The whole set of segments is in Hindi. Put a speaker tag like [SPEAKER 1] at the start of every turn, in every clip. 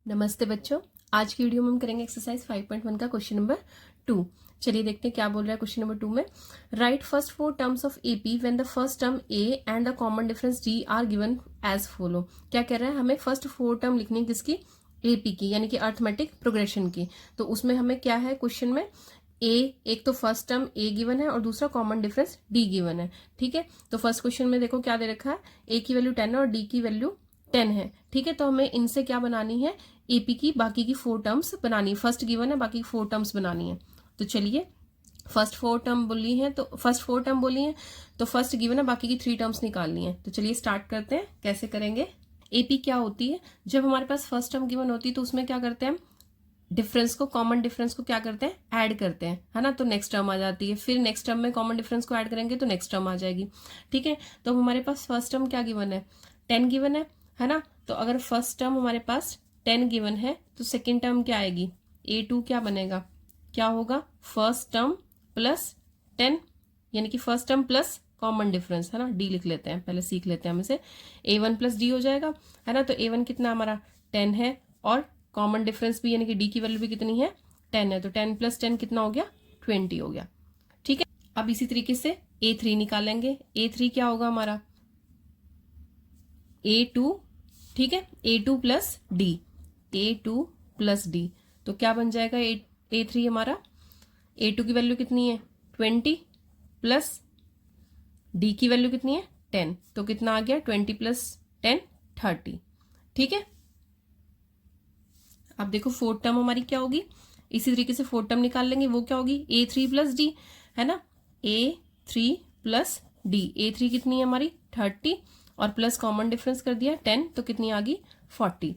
[SPEAKER 1] नमस्ते बच्चों, आज की वीडियो में हम करेंगे एक्सरसाइज 5.1 का क्वेश्चन नंबर 2। चलिए देखते हैं क्या बोल रहा है क्वेश्चन नंबर 2 में। Write first 4 terms of AP when the first term a and the common difference d are given as follow. क्या कह रहा है, हमें फर्स्ट 4 टर्म लिखनी है किसकी, एपी की, यानी कि अर्थमेटिक प्रोग्रेशन की। तो उसमें हमें क्या है क्वेश्चन में, एक तो फर्स्ट टर्म ए गिवन है और दूसरा कॉमन डिफरेंस डी गिवन है। ठीक है, तो फर्स्ट क्वेश्चन में देखो क्या दे रखा है, ए की वैल्यू 10 है और डी की वैल्यू 10 है। ठीक है, तो हमें इनसे क्या बनानी है, एपी की बाकी की 4 टर्म्स बनानी है। फर्स्ट गिवन है, बाकी की 4 टर्म्स बनानी है। तो चलिए फर्स्ट 4 टर्म बोली है, तो फर्स्ट 4 टर्म बोली है तो फर्स्ट गिवन है, बाकी की 3 टर्म्स निकालनी है। तो चलिए स्टार्ट करते हैं, कैसे करेंगे। एपी क्या होती है, जब हमारे पास फर्स्ट टर्म गिवन होती है तो उसमें क्या करते हैं, डिफरेंस को, कॉमन डिफरेंस को क्या करते हैं, ऐड करते हैं, है ना। तो नेक्स्ट टर्म आ जाती है, फिर नेक्स्ट टर्म में कॉमन डिफरेंस को ऐड करेंगे तो नेक्स्ट टर्म आ जाएगी। ठीक है, तो हमारे पास फर्स्ट टर्म क्या गिवन है, 10 गिवन है ना। तो अगर फर्स्ट टर्म हमारे पास 10 गिवन है तो सेकेंड टर्म क्या आएगी, A2 क्या बनेगा, क्या होगा, फर्स्ट टर्म प्लस 10, यानी कि first term plus common difference, है ना। डी लिख लेते हैं, पहले सीख लेते हैं हम इसे। A1 प्लस डी हो जाएगा, है ना। तो A1 कितना हमारा 10 है और कॉमन डिफरेंस भी यानी कि डी की वैल्यू भी कितनी है, 10 है। तो 10 प्लस 10 कितना हो गया, 20 हो गया। ठीक है, अब इसी तरीके से A3 निकालेंगे। A3 क्या होगा हमारा, A2। ठीक है, A2 plus D, A2 plus D, तो क्या बन जाएगा A3 हमारा, A2 की वैल्यू कितनी है 20 प्लस डी की वैल्यू कितनी है 10, तो कितना आ गया 20 प्लस 10 30। ठीक है, अब देखो 4 टर्म हमारी क्या होगी, इसी तरीके से 4 टर्म निकाल लेंगे। वो क्या होगी, A3 प्लस डी, है ना। A3 प्लस डी, A3 कितनी है हमारी 30 और प्लस कॉमन डिफरेंस कर दिया 10, तो कितनी आ गई 40।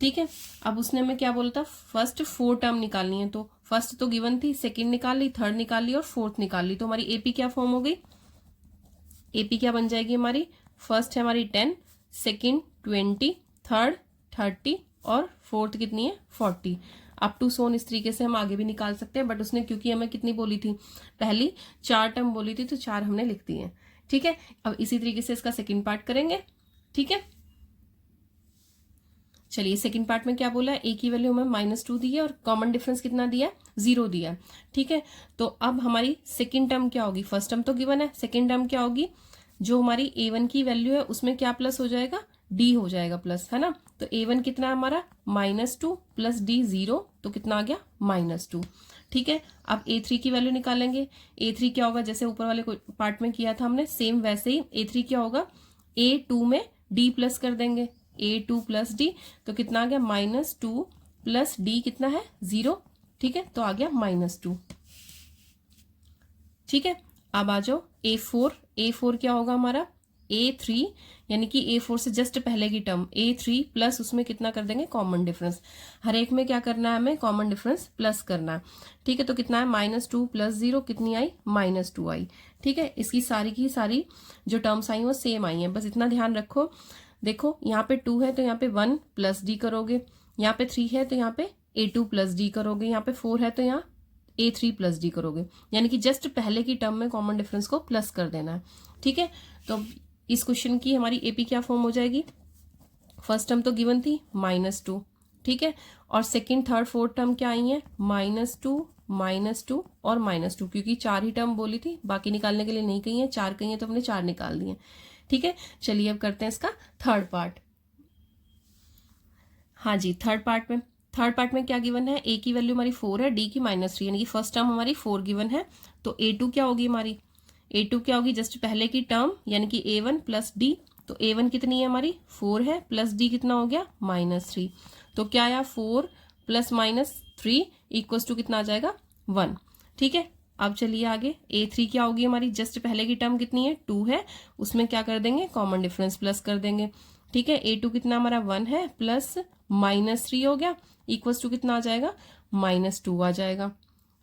[SPEAKER 1] ठीक है, अब उसने हमें क्या बोला था, फर्स्ट 4 टर्म निकालनी है। तो फर्स्ट तो गिवन थी, सेकंड निकाल ली, थर्ड निकाल ली और फोर्थ निकाल ली। तो हमारी एपी क्या फॉर्म हो गई, एपी क्या बन जाएगी हमारी, फर्स्ट है हमारी 10, सेकंड 20, थर्ड 30 और फोर्थ कितनी है 40। अप टू सोन इस तरीके से हम आगे भी निकाल सकते हैं, बट उसने क्योंकि हमें कितनी बोली थी, पहली 4 टर्म बोली थी तो 4 हमने लिख दी है। ठीक है, अब इसी तरीके से इसका सेकंड पार्ट करेंगे। ठीक है, चलिए सेकंड पार्ट में क्या बोला है, ए की वैल्यू हमें -2 दी है और कॉमन डिफरेंस कितना दिया है, 0 दिया है। ठीक है, तो अब हमारी सेकंड टर्म क्या होगी, फर्स्ट टर्म तो गिवन है, सेकंड टर्म क्या होगी, जो हमारी A1 की वैल्यू है उसमें क्या प्लस हो जाएगा, D हो जाएगा प्लस, है ना। तो A1 कितना है हमारा -2 प्लस D 0, तो कितना आ गया -2। ठीक है, अब A3 की वैल्यू निकालेंगे। A3 क्या होगा, जैसे ऊपर वाले पार्ट में किया था हमने, सेम वैसे ही A3 क्या होगा, A2 में D प्लस कर देंगे, A2 प्लस डी, तो कितना आ गया -2 प्लस डी कितना है 0। ठीक है, तो आ गया -2। ठीक है, अब आ जाओ A4। A4 क्या होगा हमारा, A3, यानी कि A4 से जस्ट पहले की टर्म A3 प्लस उसमें कितना कर देंगे, कॉमन डिफरेंस। हर एक में क्या करना है हमें, कॉमन डिफरेंस प्लस करना है। ठीक है, तो कितना है -2 प्लस 0 कितनी आई, -2 आई। ठीक है, इसकी सारी की सारी जो टर्म्स आई वो सेम आई हैं, बस इतना ध्यान रखो। देखो यहाँ पे 2 है तो यहाँ पे 1 प्लस डी करोगे, यहाँ पे 3 है तो यहाँ पे A2 प्लस डी करोगे, यहाँ पे 4 है तो यहाँ A3 प्लस डी करोगे, यानी कि जस्ट पहले की टर्म में कॉमन डिफरेंस को प्लस कर देना है। ठीक है, तो इस क्वेश्चन की हमारी एपी क्या फॉर्म हो जाएगी, फर्स्ट टर्म तो गिवन थी -2। ठीक है, और सेकंड थर्ड फोर्थ टर्म क्या आई है, -2 -2 और -2, क्योंकि 4 ही टर्म बोली थी, बाकी निकालने के लिए नहीं कही है, 4 कही है तो हमने 4 निकाल दिए। ठीक है, चलिए अब करते हैं इसका थर्ड पार्ट। हाँ जी, थर्ड पार्ट में क्या गिवन है, ए की वैल्यू हमारी 4 है, डी की -3, यानी कि फर्स्ट टर्म हमारी 4 गिवन है। तो A2 क्या होगी हमारी, A2 क्या होगी, जस्ट पहले की टर्म यानी कि A1 प्लस डी। तो A1 कितनी है हमारी 4 है, प्लस डी कितना हो गया -3। तो क्या आया, 4 प्लस -3 इक्वल टू कितना आ जाएगा 1। ठीक है, अब चलिए आगे, A3 क्या होगी हमारी, जस्ट पहले की टर्म कितनी है 2 है, उसमें क्या कर देंगे, कॉमन डिफरेंस प्लस कर देंगे। ठीक है, A2 कितना हमारा 1 है प्लस -3 हो गया, इक्वल्स टू कितना आ जाएगा -2 आ जाएगा।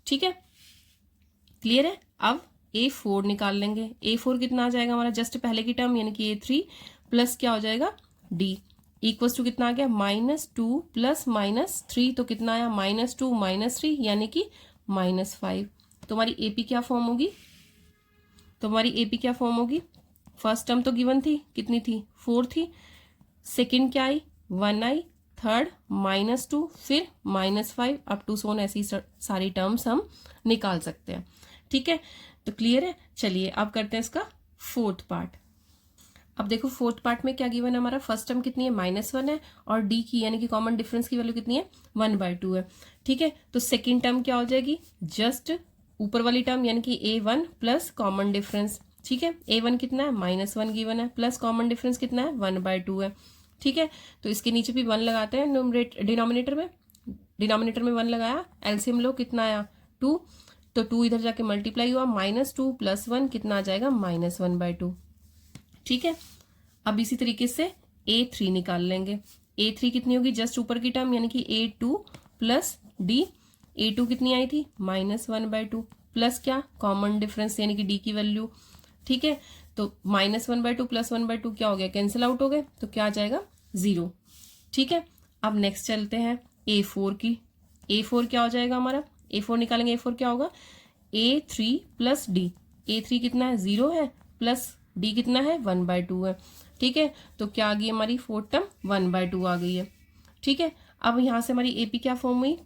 [SPEAKER 1] ठीक है, क्लियर है। अब A4 निकाल लेंगे। A4 कितना आ जाएगा हमारा, जस्ट पहले की टर्म यानी कि A3 प्लस क्या हो जाएगा D, इक्वल्स टू कितना आ गया -2 प्लस -3, तो कितना आया -2 -3 यानी कि -5। तो हमारी एपी क्या फॉर्म होगी, तो हमारी एपी क्या फॉर्म होगी, फर्स्ट टर्म तो गिवन थी, कितनी थी 4 थी, सेकंड क्या आई 1 आई, थर्ड -2 फिर -5 अप टू सोन, ऐसी सारी टर्म्स हम निकाल सकते हैं। ठीक है, तो क्लियर है। चलिए अब करते हैं इसका फोर्थ पार्ट। अब देखो फोर्थ पार्ट में क्या गिवन है हमारा, फर्स्ट टर्म कितनी है -1 है और डी की यानी कि कॉमन डिफरेंस की वैल्यू कितनी है 1/2 है। ठीक है, तो सेकेंड टर्म क्या हो जाएगी, जस्ट ऊपर वाली टर्म यानी कि A1 प्लस कॉमन डिफरेंस। ठीक है, A1 कितना है -1 गिवन है, प्लस कॉमन डिफरेंस कितना है 1/2 है। ठीक है, तो इसके नीचे भी 1 लगाते हैं डिनोमिनेटर में 1 लगाया, एलसीएम लो कितना आया 2, तो 2 इधर जाके मल्टीप्लाई हुआ, -2 + 1 कितना आ जाएगा -1/2। ठीक है, अब इसी तरीके से A3 निकाल लेंगे। A3 कितनी होगी, जस्ट ऊपर की टर्म यानी कि A2 प्लस D। A2 कितनी आई थी -1/2 प्लस क्या कॉमन डिफरेंस यानी कि D की वैल्यू। ठीक है, तो -1/2 + 1/2 क्या हो गया, कैंसिल आउट हो गए, तो क्या आ जाएगा 0। ठीक है, अब नेक्स्ट चलते हैं A4 की। A4 क्या हो जाएगा हमारा, A4 निकालेंगे, A4 क्या होगा A3 + D। A3 कितना है 0 है, प्लस D कितना है 1/2 है। ठीक है, तो क्या आ गई हमारी फोर्थ टर्म 1/2 आ गई है। ठीक है, अब यहाँ से हमारी AP क्या फॉर्म हुई,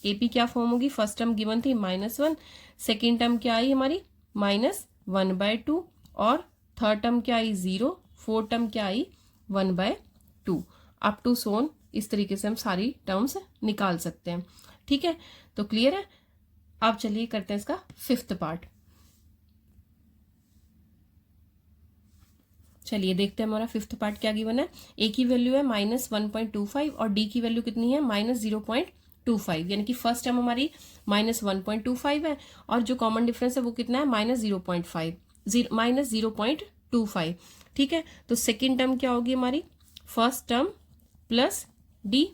[SPEAKER 1] AP क्या फॉर्म होगी, फर्स्ट टर्म गिवन थी -1, सेकेंड टर्म क्या आई हमारी -1/2 और थर्ड टर्म क्या आई 0, फोर्थ टर्म क्या आई 1/2 अप टू सोन। इस तरीके से हम सारी टर्म्स निकाल सकते हैं। ठीक है, तो क्लियर है। अब चलिए करते हैं इसका फिफ्थ पार्ट। चलिए देखते हैं हमारा फिफ्थ पार्ट क्या गिवन है। ए की वैल्यू है -1.25 और डी की वैल्यू कितनी है -0.25, यानी कि फर्स्ट टर्म हमारी -1.25 है और जो कॉमन डिफरेंस है वो कितना है -0.25। ठीक है, तो सेकेंड टर्म क्या होगी हमारी, फर्स्ट टर्म प्लस डी।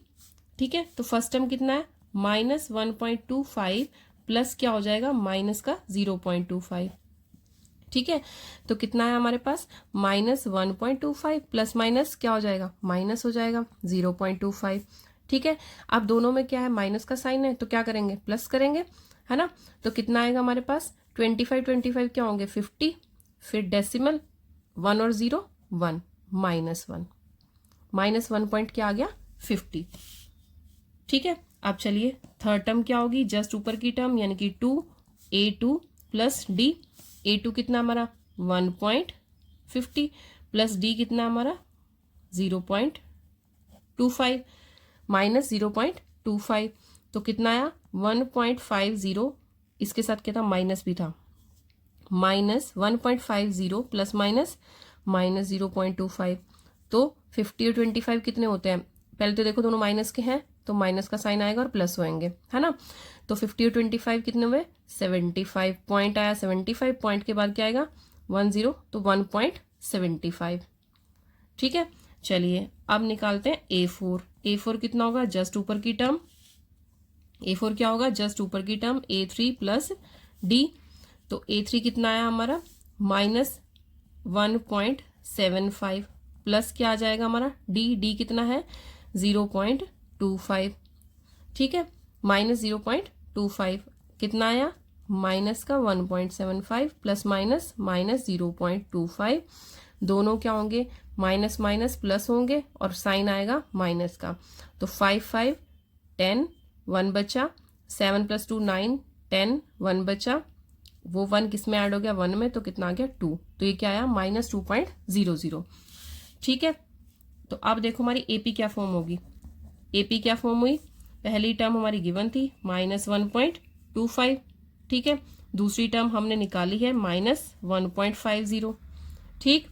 [SPEAKER 1] ठीक है, तो फर्स्ट टर्म कितना है -1.25 प्लस क्या हो जाएगा माइनस का 0.25। ठीक है, तो कितना है हमारे पास -1.25 प्लस माइनस क्या हो जाएगा, माइनस हो जाएगा 0.25। ठीक है, अब दोनों में क्या है माइनस का साइन है, तो क्या करेंगे प्लस करेंगे, है ना। तो कितना आएगा हमारे पास 25 क्या होंगे 50, फिर डेसिमल 1 और 0 1 -1 पॉइंट क्या आ गया 50। ठीक है, अब चलिए थर्ड टर्म क्या होगी, जस्ट ऊपर की टर्म यानी कि 2A2 प्लस D। A2 कितना हमारा 1.50 प्लस D कितना हमारा 0.25 -0.25, तो कितना आया 1.50, इसके साथ क्या था माइनस भी था, -1.50 प्लस माइनस -0.25। तो 50 और 25 कितने होते हैं, पहले तो देखो दोनों माइनस के हैं तो माइनस का साइन आएगा और प्लस होएंगे, है ना। तो 50 और 25 कितने हुए 75 पॉइंट आया, 75 पॉइंट के बाद क्या आएगा 10, तो 1.75। ठीक है, चलिए अब निकालते हैं A4 कितना होगा, जस्ट ऊपर की टर्म, A4 क्या होगा जस्ट ऊपर की टर्म A3 प्लस D। तो A3 कितना आया हमारा -1.75 प्लस क्या आ जाएगा हमारा D कितना है 0.25। ठीक है, -0.25 कितना आया माइनस का 1.75 प्लस माइनस -0.25, दोनों क्या होंगे माइनस माइनस प्लस होंगे और साइन आएगा माइनस का। तो 5 5 10 1 बचा, 7 + 2 9 10 1 बचा, वो 1 किस में ऐड हो गया 1 में, तो कितना आ गया 2, तो ये क्या आया -2.00। ठीक है, तो अब देखो हमारी AP क्या फॉर्म होगी, AP क्या फॉर्म हुई, पहली टर्म हमारी गिवन थी -1.25। ठीक है, दूसरी टर्म हमने निकाली है -1.50। ठीक,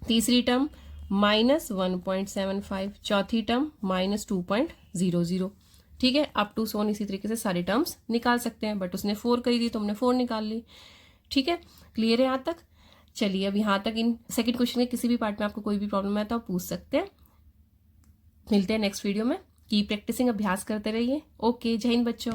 [SPEAKER 1] तीसरी टर्म -1.75, चौथी टर्म -2.00। ठीक है, अप टू सोन इसी तरीके से सारी टर्म्स निकाल सकते हैं, बट उसने 4 कही थी तो हमने 4 निकाल ली। ठीक है, क्लियर है यहाँ तक। चलिए अब यहाँ तक इन सेकंड क्वेश्चन के किसी भी पार्ट में आपको कोई भी प्रॉब्लम है तो आप पूछ सकते हैं। मिलते हैं नेक्स्ट वीडियो में, की प्रैक्टिसिंग, अभ्यास करते रहिए। ओके, जय हिंद बच्चों।